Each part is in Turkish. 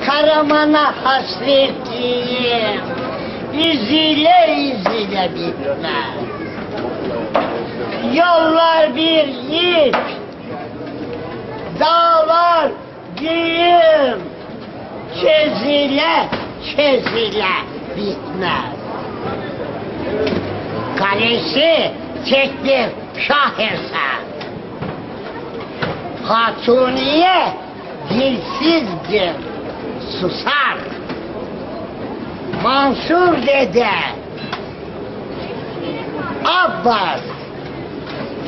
Karaman'a hasretliyim, üzüle üzüle bitmez. Yollar bir ip, dağlar düğüm, çözüle çözüle bitmez. Kalesi tek bir şaheser, Hatuniye dilsizdir, susar. Mansur dede, Abbas,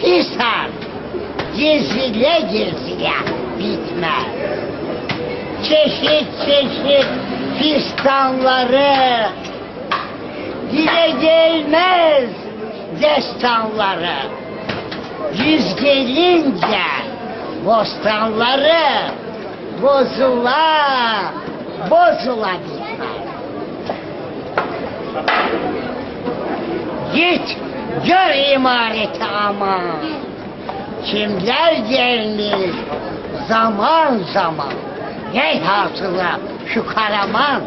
Hisar, gezile gezile bitmez. Çeşit çeşit fistanları, dile gelmez destanları. Yüz gelince bostanları bozula bozula bitmez. Git gör imareti aman, kimler gelmiş zaman zaman. Ne hasıla şu Karaman,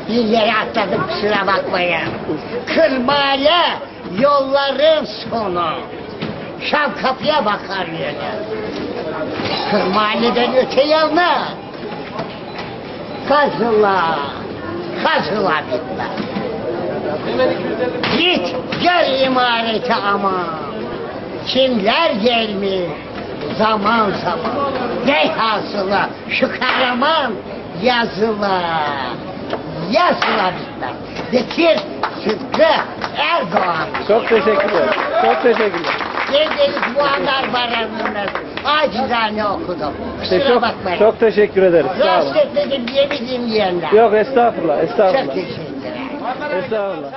bir yere atladım kusura bakmayın. Kırmale yolların sonu, Şam kapıya bakar yöne. Kırmale'den öte yana kazıla kazıla bitmez. Git gel imareti aman, kimler gelmiş zaman zaman. Ne hasıla şu Karaman yazıla yazıla bitmez. Bekir Sıtkı Erdoğan. Çok teşekkürler. Çok teşekkürler. Sevgili Muammer Baran'ın acizane okudum. Kusura bakmayın. Çok teşekkür ederiz. Sağ olun. Rahatsız etmedim diye mi dinleyenler? Yok estağfurullah. Estağfurullah. Çok teşekkürler. Estağfurullah.